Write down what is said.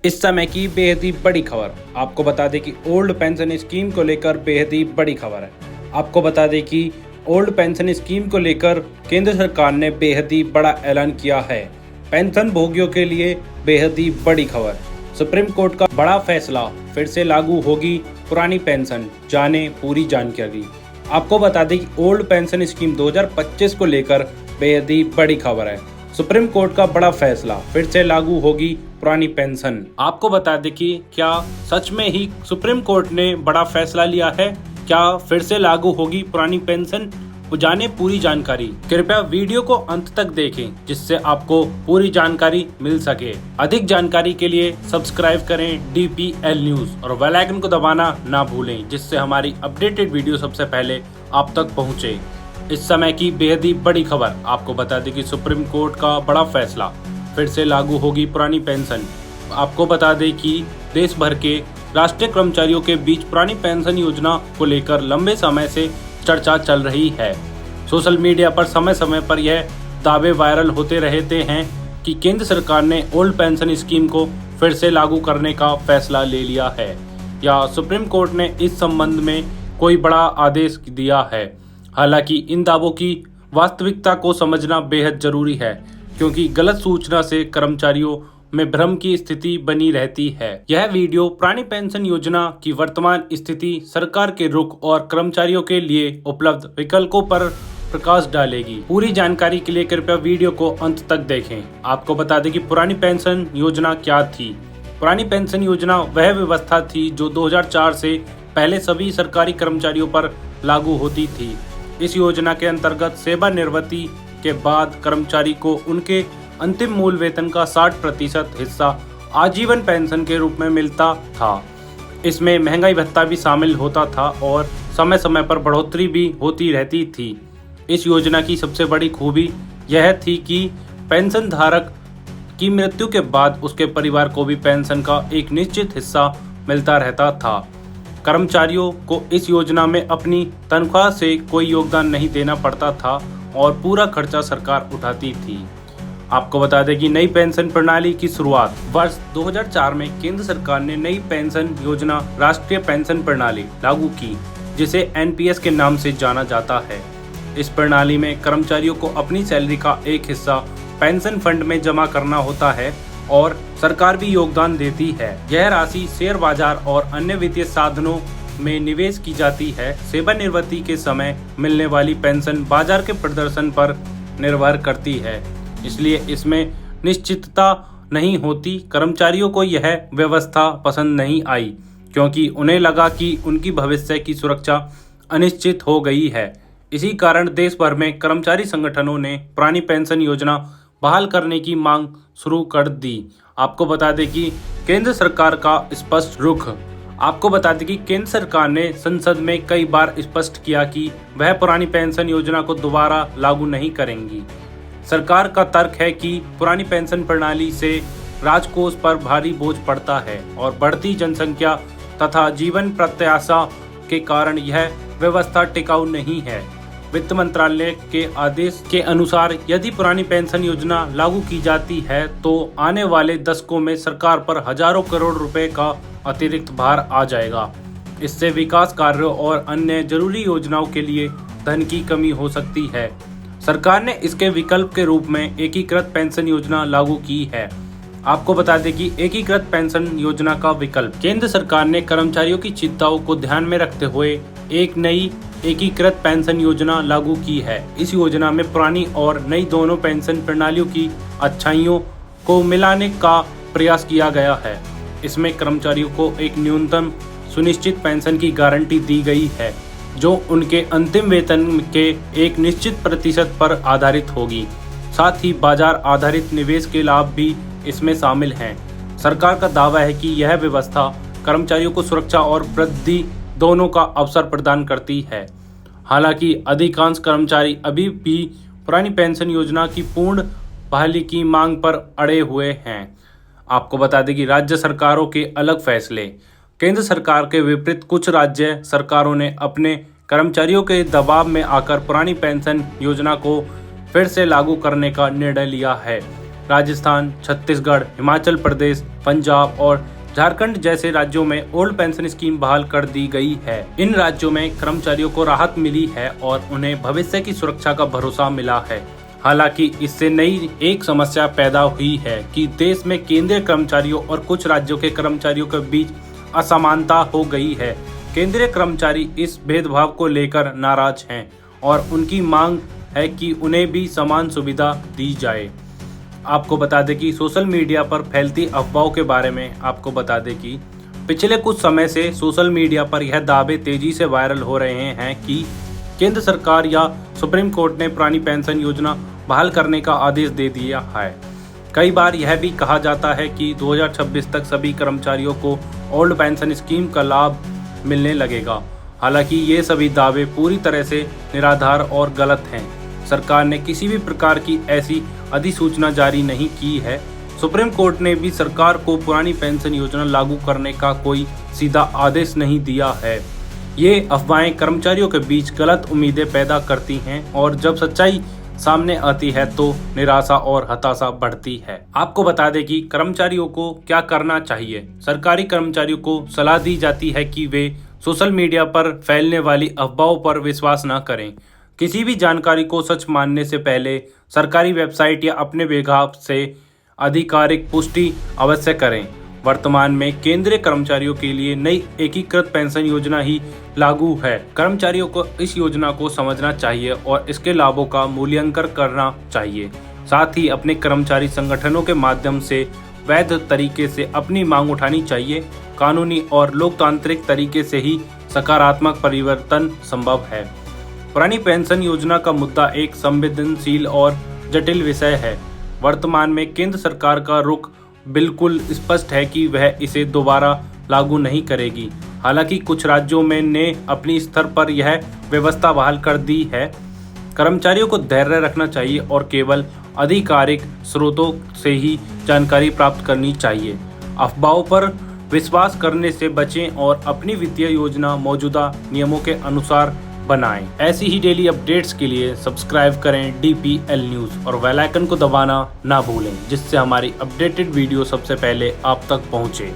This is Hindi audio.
इस समय की बेहद ही बड़ी खबर। आपको बता दें कि ओल्ड पेंशन स्कीम को लेकर बेहद ही बड़ी खबर है। आपको बता दें कि ओल्ड पेंशन स्कीम को लेकर केंद्र सरकार ने बेहद ही बड़ा ऐलान किया है। पेंशन भोगियों के लिए बेहद ही बड़ी खबर। सुप्रीम कोर्ट का बड़ा फैसला, फिर से लागू होगी पुरानी पेंशन, जाने पूरी जानकारी। आपको बता दें कि ओल्ड पेंशन स्कीम 2025 को लेकर बेहद ही बड़ी खबर है। सुप्रीम कोर्ट का बड़ा फैसला, फिर से लागू होगी पुरानी पेंशन। आपको बता दें कि क्या सच में ही सुप्रीम कोर्ट ने बड़ा फैसला लिया है? क्या फिर से लागू होगी पुरानी पेंशन? जाने पूरी जानकारी। कृपया वीडियो को अंत तक देखें जिससे आपको पूरी जानकारी मिल सके। अधिक जानकारी के लिए सब्सक्राइब करें DPL न्यूज और बेल आइकन को दबाना ना भूलें जिससे हमारी अपडेटेड वीडियो सबसे पहले आप तक पहुंचे। इस समय की बेहद ही बड़ी खबर। आपको बता दें कि सुप्रीम कोर्ट का बड़ा फैसला, फिर से लागू होगी पुरानी पेंशन। आपको बता दें कि देश भर के राष्ट्रीय कर्मचारियों के बीच पुरानी पेंशन योजना को लेकर लंबे समय से चर्चा चल रही है। सोशल मीडिया पर समय समय पर यह दावे वायरल होते रहते हैं कि केंद्र सरकार ने ओल्ड पेंशन स्कीम को फिर से लागू करने का फैसला ले लिया है या सुप्रीम कोर्ट ने इस संबंध में कोई बड़ा आदेश दिया है। हालांकि इन दावों की वास्तविकता को समझना बेहद जरूरी है क्योंकि गलत सूचना से कर्मचारियों में भ्रम की स्थिति बनी रहती है। यह वीडियो पुरानी पेंशन योजना की वर्तमान स्थिति, सरकार के रुख और कर्मचारियों के लिए उपलब्ध विकल्पों पर प्रकाश डालेगी। पूरी जानकारी के लिए कृपया वीडियो को अंत तक देखें। आपको बता दें कि पुरानी पेंशन योजना क्या थी। पुरानी पेंशन योजना वह व्यवस्था थी जो 2004 से पहले सभी सरकारी कर्मचारियों पर लागू होती थी। इस योजना के अंतर्गत सेवानिवृत्ति के बाद कर्मचारी को उनके अंतिम मूल वेतन का 60% हिस्सा आजीवन पेंशन के रूप में मिलता था। इसमें महंगाई भत्ता भी शामिल होता था और समय समय पर बढ़ोतरी भी होती रहती थी। इस योजना की सबसे बड़ी खूबी यह थी कि पेंशन धारक की मृत्यु के बाद उसके परिवार को भी पेंशन का एक निश्चित हिस्सा मिलता रहता था। कर्मचारियों को इस योजना में अपनी तनख्वाह से कोई योगदान नहीं देना पड़ता था और पूरा खर्चा सरकार उठाती थी। आपको बता दें कि नई पेंशन प्रणाली की शुरुआत वर्ष 2004 में केंद्र सरकार ने नई पेंशन योजना राष्ट्रीय पेंशन प्रणाली लागू की जिसे NPS के नाम से जाना जाता है। इस प्रणाली में कर्मचारियों को अपनी सैलरी का एक हिस्सा पेंशन फंड में जमा करना होता है और सरकार भी योगदान देती है। यह राशि शेयर बाजार और अन्य वित्तीय साधनों में निवेश की जाती है। सेवानिवृत्ति के समय मिलने वाली पेंशन बाजार के प्रदर्शन पर निर्भर करती है, इसलिए इसमें निश्चितता नहीं होती। कर्मचारियों को यह व्यवस्था पसंद नहीं आई क्योंकि उन्हें लगा कि उनकी भविष्य की सुरक्षा अनिश्चित हो गई है। इसी कारण देश भर में कर्मचारी संगठनों ने पुरानी पेंशन योजना बहाल करने की मांग शुरू कर दी। आपको बता दें कि केंद्र सरकार का स्पष्ट रुख। आपको बता दें कि केंद्र सरकार ने संसद में कई बार स्पष्ट किया कि वह पुरानी पेंशन योजना को दोबारा लागू नहीं करेंगी। सरकार का तर्क है कि पुरानी पेंशन प्रणाली से राजकोष पर भारी बोझ पड़ता है और बढ़ती जनसंख्या तथा जीवन प्रत्याशा के कारण यह व्यवस्था टिकाऊ नहीं है। वित्त मंत्रालय के आदेश के अनुसार यदि पुरानी पेंशन योजना लागू की जाती है तो आने वाले दशकों में सरकार पर हजारों करोड़ रुपए का अतिरिक्त भार आ जाएगा। इससे विकास कार्यों और अन्य जरूरी योजनाओं के लिए धन की कमी हो सकती है। सरकार ने इसके विकल्प के रूप में एकीकृत पेंशन योजना लागू की है। आपको बता दें कि एकीकृत पेंशन योजना का विकल्प केंद्र सरकार ने कर्मचारियों की चिंताओं को ध्यान में रखते हुए एक नई एकीकृत पेंशन योजना लागू की है। इस योजना में पुरानी और नई दोनों पेंशन प्रणालियों की अच्छाइयों को मिलाने का प्रयास किया गया है। इसमें कर्मचारियों को एक न्यूनतम सुनिश्चित पेंशन की गारंटी दी गई है जो उनके अंतिम वेतन के एक निश्चित प्रतिशत पर आधारित होगी। साथ ही बाजार आधारित निवेश के लाभ भी इसमें शामिल हैं। सरकार का दावा है कि यह व्यवस्था कर्मचारियों को सुरक्षा और वृद्धि दोनों का अवसर प्रदान करती है। हालांकि अधिकांश कर्मचारी अभी भी पुरानी पेंशन योजना की पूर्ण बहाली की मांग पर अड़े हुए हैं। आपको बता दें कि राज्य सरकारों के अलग फैसले। केंद्र सरकार के विपरीत कुछ राज्य सरकारों ने अपने कर्मचारियों के दबाव में आकर पुरानी पेंशन योजना को फिर से लागू करने का निर्णय लिया है। राजस्थान, छत्तीसगढ़, हिमाचल प्रदेश, पंजाब और झारखंड जैसे राज्यों में ओल्ड पेंशन स्कीम बहाल कर दी गई है। इन राज्यों में कर्मचारियों को राहत मिली है और उन्हें भविष्य की सुरक्षा का भरोसा मिला है। हालांकि इससे नई एक समस्या पैदा हुई है कि देश में केंद्रीय कर्मचारियों और कुछ राज्यों के कर्मचारियों के बीच असमानता हो गई है। केंद्रीय कर्मचारी इस भेदभाव को लेकर नाराज हैं और उनकी मांग है कि उन्हें भी समान सुविधा दी जाए। आपको बता दें कि सोशल मीडिया पर फैलती अफवाहों के बारे में आपको बता दें कि पिछले कुछ समय से सोशल मीडिया पर यह दावे तेजी से वायरल हो रहे हैं कि केंद्र सरकार या सुप्रीम कोर्ट ने पुरानी पेंशन योजना बहाल करने का आदेश दे दिया है। कई बार यह भी कहा जाता है कि 2026 तक सभी कर्मचारियों को ओल्ड पेंशन स्कीम का लाभ मिलने लगेगा। हालांकि ये सभी दावे पूरी तरह से निराधार और गलत हैं। सरकार ने किसी भी प्रकार की ऐसी अधिसूचना जारी नहीं की है। सुप्रीम कोर्ट ने भी सरकार को पुरानी पेंशन योजना लागू करने का कोई सीधा आदेश नहीं दिया है। ये अफवाहें कर्मचारियों के बीच गलत उम्मीदें पैदा करती हैं और जब सच्चाई सामने आती है तो निराशा और हताशा बढ़ती है। आपको बता दें कि कर्मचारियों को क्या करना चाहिए। सरकारी कर्मचारियों को सलाह दी जाती है कि वे सोशल मीडिया पर फैलने वाली अफवाहों पर विश्वास न करें। किसी भी जानकारी को सच मानने से पहले सरकारी वेबसाइट या अपने विभाग से आधिकारिक पुष्टि अवश्य करें। वर्तमान में केंद्रीय कर्मचारियों के लिए नई एकीकृत पेंशन योजना ही लागू है। कर्मचारियों को इस योजना को समझना चाहिए और इसके लाभों का मूल्यांकन करना चाहिए। साथ ही अपने कर्मचारी संगठनों के माध्यम से वैध तरीके से अपनी मांग उठानी चाहिए। कानूनी और लोकतांत्रिक तरीके से ही सकारात्मक परिवर्तन संभव है। पुरानी पेंशन योजना का मुद्दा एक संवेदनशील और जटिल विषय है। वर्तमान में केंद्र सरकार का रुख बिल्कुल स्पष्ट है कि वह इसे दोबारा लागू नहीं करेगी। हालांकि कुछ राज्यों में ने अपनी स्तर पर यह व्यवस्था बहाल कर दी है। कर्मचारियों को धैर्य रखना चाहिए और केवल आधिकारिक स्रोतों से ही जानकारी प्राप्त करनी चाहिए। अफवाहों पर विश्वास करने से बचें और अपनी वित्तीय योजना मौजूदा नियमों के अनुसार बनाएं। ऐसी ही डेली अपडेट्स के लिए सब्सक्राइब करें DPL न्यूज़ और बेल आइकन को दबाना ना भूलें, जिससे हमारी अपडेटेड वीडियो सबसे पहले आप तक पहुंचे।